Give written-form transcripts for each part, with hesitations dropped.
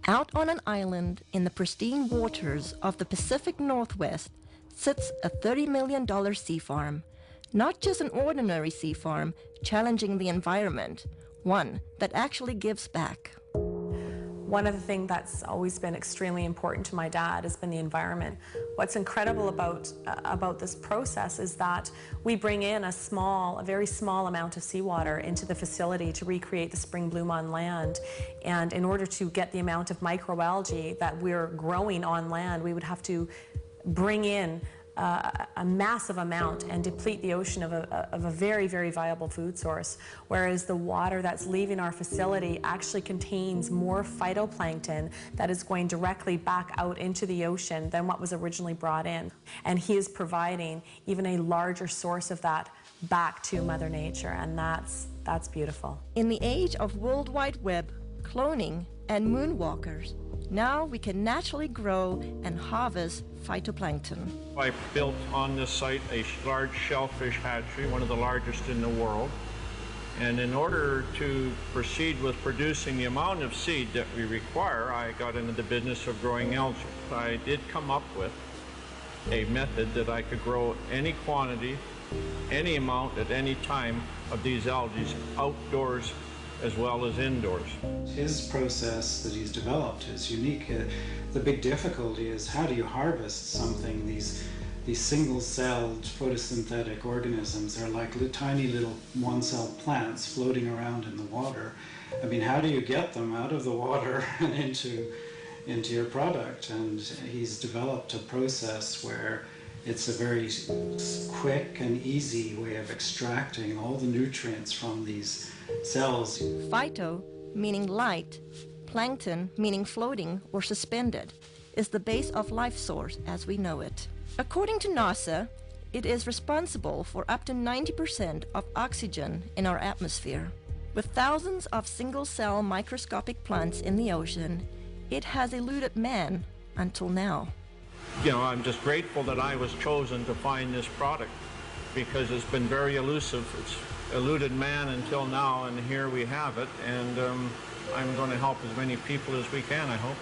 Out on an island in the pristine waters of the Pacific Northwest sits a $30 million sea farm. Not just an ordinary sea farm challenging the environment, one that actually gives back. One of the things that's always been extremely important to my dad has been the environment. What's incredible about this process is that we bring in a very small amount of seawater into the facility to recreate the spring bloom on land. And in order to get the amount of microalgae that we're growing on land, we would have to bring in a massive amount and deplete the ocean of a very, very viable food source, whereas the water that's leaving our facility actually contains more phytoplankton that is going directly back out into the ocean than what was originally brought in. And he is providing even a larger source of that back to Mother Nature, and that's beautiful. In the age of World Wide Web, cloning, and moonwalkers, now we can naturally grow and harvest phytoplankton. I built on this site a large shellfish hatchery, one of the largest in the world. And in order to proceed with producing the amount of seed that we require, I got into the business of growing algae. I did come up with a method that I could grow any quantity, any amount at any time of these algae outdoors as well as indoors. His process that he's developed is unique. The big difficulty is how do you harvest something? These single-celled photosynthetic organisms are like tiny little one-celled plants floating around in the water. I mean, how do you get them out of the water and into your product? And he's developed a process where it's a very quick and easy way of extracting all the nutrients from these cells. Phyto, meaning light, plankton, meaning floating or suspended, is the base of life source as we know it. According to NASA, it is responsible for up to 90% of oxygen in our atmosphere. With thousands of single-cell microscopic plants in the ocean, it has eluded man until now. You know, I'm just grateful that I was chosen to find this product because it's been very elusive. It's eluded man until now, and here we have it, and I'm going to help as many people as we can, I hope.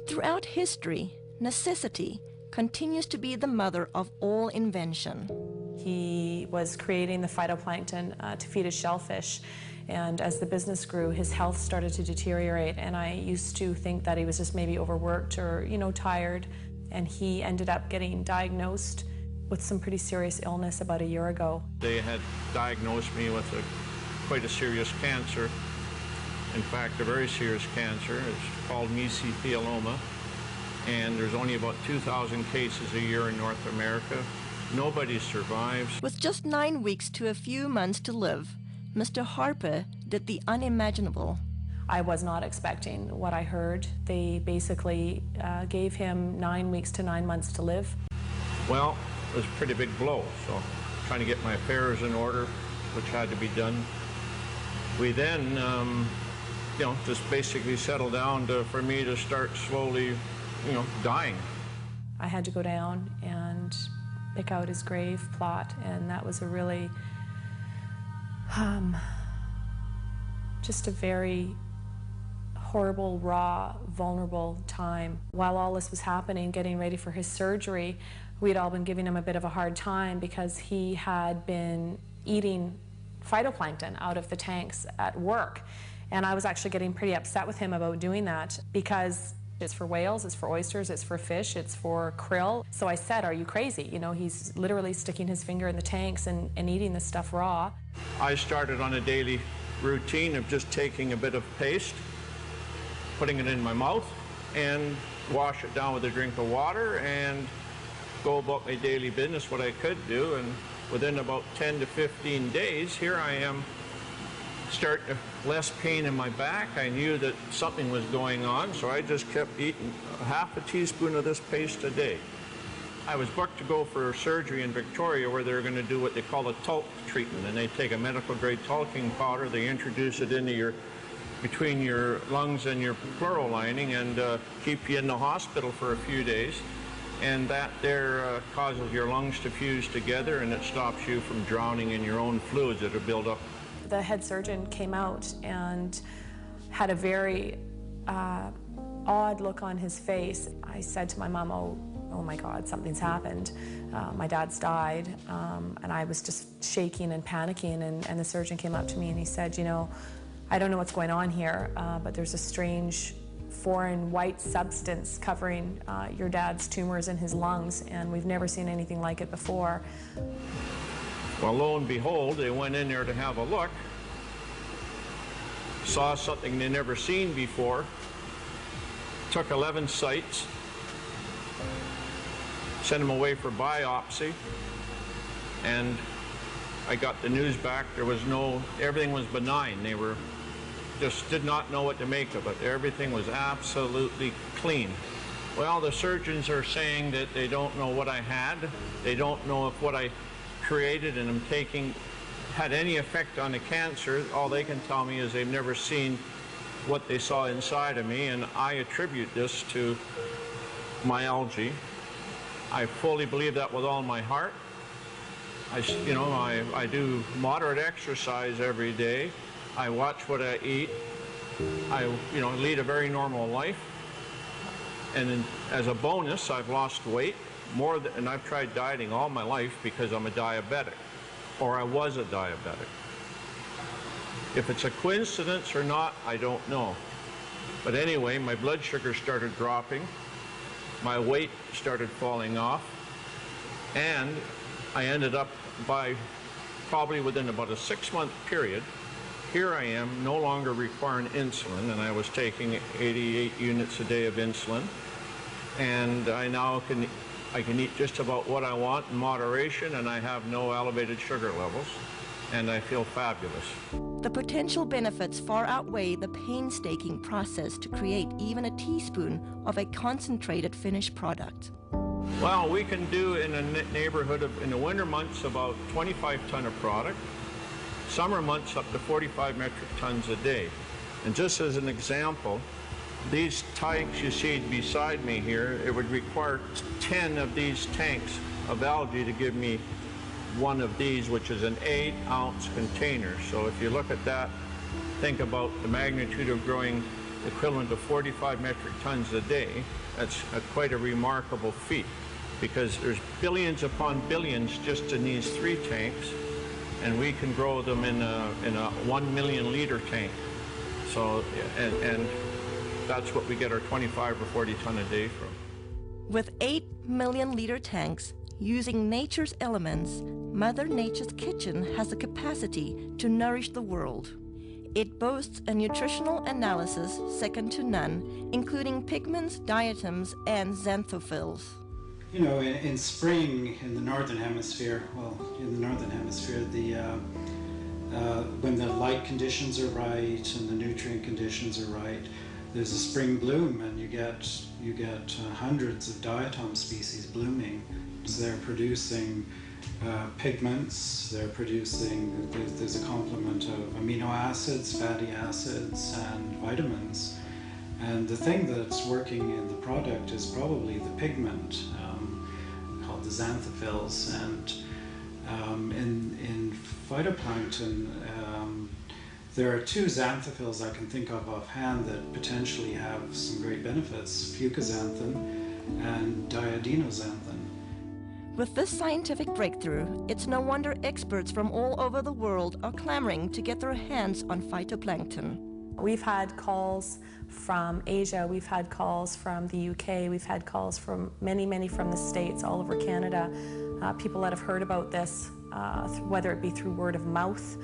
Throughout history, necessity continues to be the mother of all invention. He was creating the phytoplankton to feed his shellfish, and as the business grew, his health started to deteriorate, and I used to think that he was just maybe overworked or, tired, and he ended up getting diagnosed with some pretty serious illness about a year ago. They had diagnosed me with quite a serious cancer. In fact, a very serious cancer. It's called mesothelioma, and there's only about 2,000 cases a year in North America. Nobody survives. With just 9 weeks to a few months to live, Mr. Harper did the unimaginable. I was not expecting what I heard. They basically gave him 9 weeks to 9 months to live. Well, it was a pretty big blow, so trying to get my affairs in order, which had to be done. We then, just basically settled down for me to start slowly, dying. I had to go down and pick out his grave plot, and that was a really, just a very horrible, raw, vulnerable time. While all this was happening, getting ready for his surgery, we'd all been giving him a bit of a hard time because he had been eating phytoplankton out of the tanks at work. And I was actually getting pretty upset with him about doing that because it's for whales, it's for oysters, it's for fish, it's for krill. So I said, are you crazy? He's literally sticking his finger in the tanks and eating this stuff raw. I started on a daily routine of just taking a bit of paste, putting it in my mouth, and wash it down with a drink of water and go about my daily business, what I could do. And within about 10 to 15 days, here I am, less pain in my back. I knew that something was going on, so I just kept eating half a teaspoon of this paste a day. I was booked to go for surgery in Victoria where they're going to do what they call a talc treatment, and they take a medical-grade talking powder, they introduce it into between your lungs and your pleural lining and keep you in the hospital for a few days. And that there causes your lungs to fuse together, and it stops you from drowning in your own fluids that are built up. The head surgeon came out and had a very odd look on his face. I said to my mom, oh my God, something's happened. My dad's died. And I was just shaking and panicking, and the surgeon came up to me and he said, you know, I don't know what's going on here, but there's a strange foreign white substance covering your dad's tumors in his lungs, and we've never seen anything like it before. Well, lo and behold, they went in there to have a look, saw something they'd never seen before, took 11 sites, sent them away for biopsy, and I got the news back. There was everything was benign. They just did not know what to make of it. Everything was absolutely clean. Well, the surgeons are saying that they don't know what I had. They don't know if what I created and I'm taking had any effect on the cancer. All they can tell me is they've never seen what they saw inside of me, and I attribute this to my algae. I fully believe that with all my heart. I do moderate exercise every day. I watch what I eat. I lead a very normal life. And as a bonus, I've lost weight and I've tried dieting all my life because I'm a diabetic, or I was a diabetic. If it's a coincidence or not, I don't know. But anyway, my blood sugar started dropping, my weight started falling off, and I ended up probably within about a 6-month period, here I am no longer requiring insulin, and I was taking 88 units a day of insulin, and I now can eat just about what I want in moderation, and I have no elevated sugar levels, and I feel fabulous. The potential benefits far outweigh the painstaking process to create even a teaspoon of a concentrated finished product. Well, we can do in a neighborhood of, in the winter months, about 25 ton of product. Summer months up to 45 metric tons a day. And just as an example, these tanks you see beside me here, it would require 10 of these tanks of algae to give me one of these, which is an 8-ounce container. So if you look at that, think about the magnitude of growing equivalent to 45 metric tons a day. That's quite a remarkable feat, because there's billions upon billions just in these 3 tanks, and we can grow them in a 1 million liter tank. So, and that's what we get our 25 or 40 ton a day from. With 8 million liter tanks, using nature's elements, Mother Nature's kitchen has the capacity to nourish the world. It boasts a nutritional analysis second to none, including pigments, diatoms, and xanthophylls. You know, in spring in the northern hemisphere, when the light conditions are right and the nutrient conditions are right, there's a spring bloom, and you get hundreds of diatom species blooming. So they're producing pigments, there's a complement of amino acids, fatty acids, and vitamins. And the thing that's working in the product is probably the pigment, called the xanthophylls. And in phytoplankton, there are 2 xanthophylls I can think of offhand that potentially have some great benefits: fucoxanthin and diadinoxanthin. With this scientific breakthrough, it's no wonder experts from all over the world are clamoring to get their hands on phytoplankton. We've had calls from Asia, we've had calls from the UK, we've had calls from many from the States, all over Canada. People that have heard about this, whether it be through word of mouth,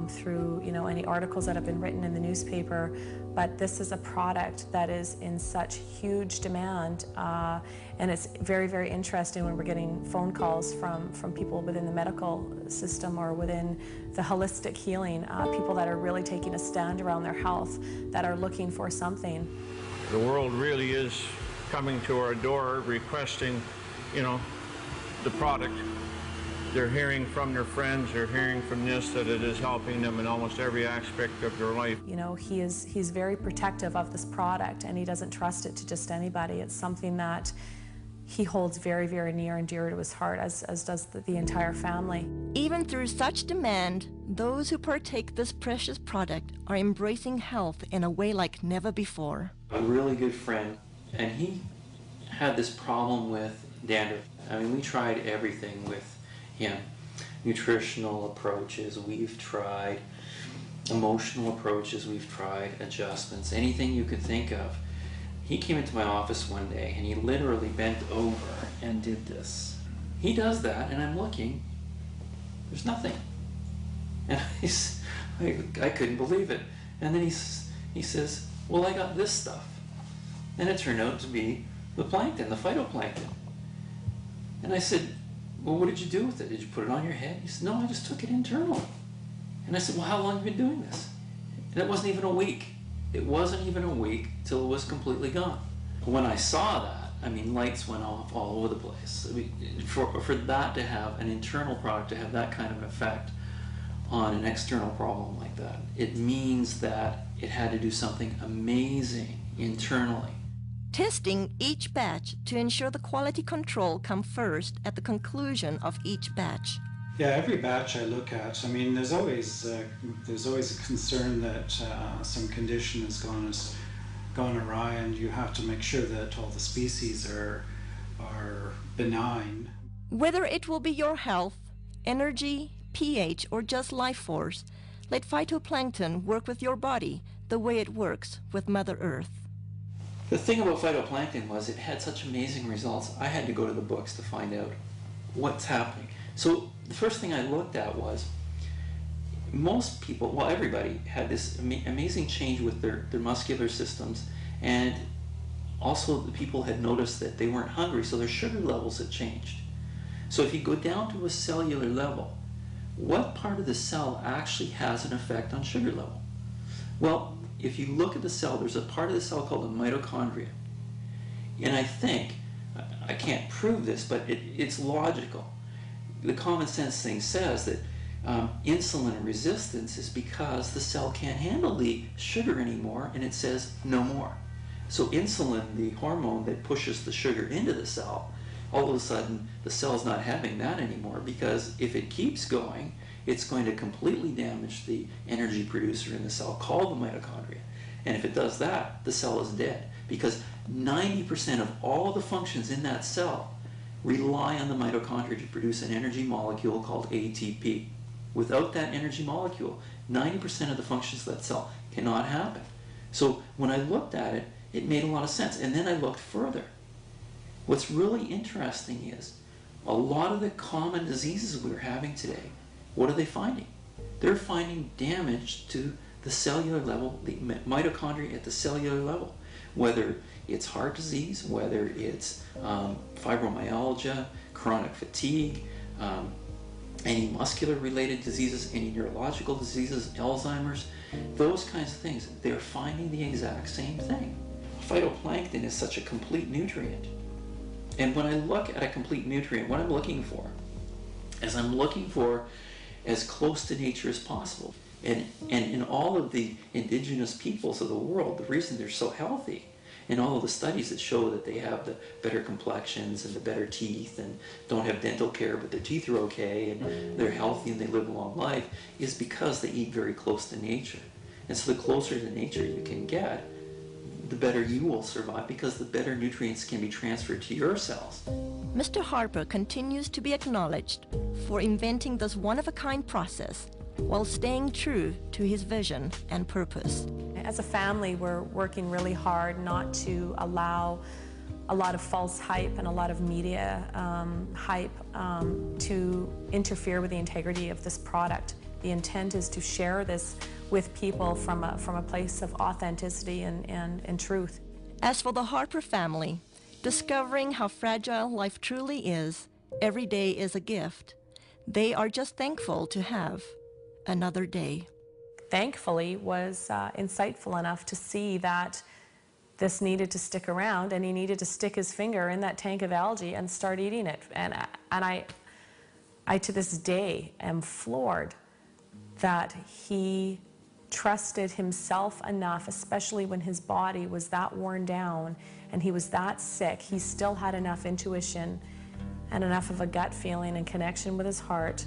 through any articles that have been written in the newspaper, but this is a product that is in such huge demand, and it's very interesting when we're getting phone calls from people within the medical system or within the holistic healing, people that are really taking a stand around their health, that are looking for something. The world really is coming to our door requesting, the product. They're hearing from their friends, they're hearing from this, that it is helping them in almost every aspect of their life. He's very protective of this product, and he doesn't trust it to just anybody. It's something that he holds very near and dear to his heart, as does the entire family. Even through such demand, those who partake this precious product are embracing health in a way like never before. a really good friend, and he had this problem with dandruff. I mean, we tried everything with him. Nutritional approaches, we've tried. Emotional approaches, we've tried. Adjustments, anything you could think of. He came into my office one day and he literally bent over and did this. He does that and I'm looking, there's nothing. And I couldn't believe it. And then he says, well, I got this stuff. And it turned out to be the plankton, the phytoplankton. And I said, well, what did you do with it? Did you put it on your head? He said, no, I just took it internally. And I said, well, how long have you been doing this? And it wasn't even a week. It wasn't even a week till it was completely gone. When I saw that, I mean, lights went off all over the place. I mean, for that to have an internal product, to have that kind of effect on an external problem like that, it means that it had to do something amazing internally. Testing each batch to ensure the quality control come first at the conclusion of each batch. Yeah, every batch I look at, I mean, there's always a concern that some condition has gone awry, and you have to make sure that all the species are benign. Whether it will be your health, energy, pH, or just life force, let phytoplankton work with your body the way it works with Mother Earth. The thing about phytoplankton was it had such amazing results. I had to go to the books to find out what's happening. So the first thing I looked at was most people, well, everybody had this amazing change with their muscular systems, and also the people had noticed that they weren't hungry, so their sugar levels had changed. So if you go down to a cellular level, what part of the cell actually has an effect on sugar level? Well, if you look at the cell, there's a part of the cell called the mitochondria. And I think, I can't prove this, but it's logical. The common sense thing says that insulin resistance is because the cell can't handle the sugar anymore, and it says no more. So insulin, the hormone that pushes the sugar into the cell, all of a sudden the cell's not having that anymore, because if it keeps going, it's going to completely damage the energy producer in the cell called the mitochondria. And if it does that, the cell is dead, because 90% of all the functions in that cell rely on the mitochondria to produce an energy molecule called ATP. Without that energy molecule, 90% of the functions of that cell cannot happen. So when I looked at it, it made a lot of sense. And then I looked further. What's really interesting is a lot of the common diseases we're having today, what are they finding? They're finding damage to the cellular level, the mitochondria at the cellular level. Whether it's heart disease, whether it's fibromyalgia, chronic fatigue, any muscular related diseases, any neurological diseases, Alzheimer's, those kinds of things, they're finding the exact same thing. Phytoplankton is such a complete nutrient. And when I look at a complete nutrient, what I'm looking for is I'm looking for as close to nature as possible. And in all of the indigenous peoples of the world, the reason they're so healthy, and all of the studies that show that they have the better complexions and the better teeth and don't have dental care but their teeth are okay and they're healthy and they live a long life, is because they eat very close to nature. And so the closer to nature you can get, the better you will survive, because the better nutrients can be transferred to your cells. Mr. Harper continues to be acknowledged for inventing this one-of-a-kind process while staying true to his vision and purpose. As a family, we're working really hard not to allow a lot of false hype and a lot of media hype to interfere with the integrity of this product. The intent is to share this with people from a place of authenticity and truth. As for the Harper family, discovering how fragile life truly is, every day is a gift. They are just thankful to have another day. Thankfully was insightful enough to see that this needed to stick around, and he needed to stick his finger in that tank of algae and start eating it. And I to this day am floored that he trusted himself enough, especially when his body was that worn down and he was that sick. He still had enough intuition and enough of a gut feeling and connection with his heart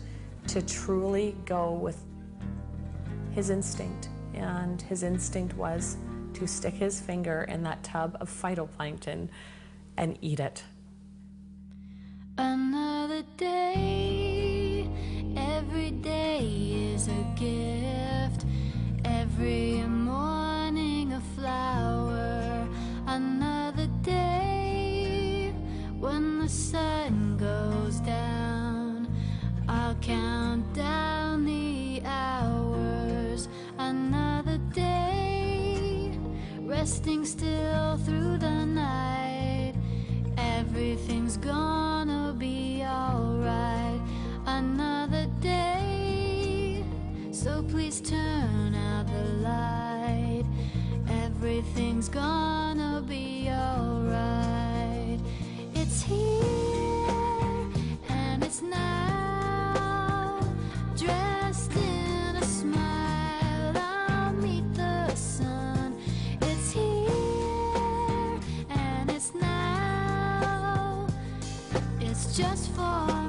to truly go with his instinct. And his instinct was to stick his finger in that tub of phytoplankton and eat it. Another day, every day is a gift. Every morning a flower. Another day, when the sun goes down, I'll count down the hours. Another day, resting still through the night. Everything's gonna be alright. Another day, so please turn out the light. Everything's gonna be alright. It's here and it's now, dressed in a smile. I'll meet the sun. It's here and it's now. It's just for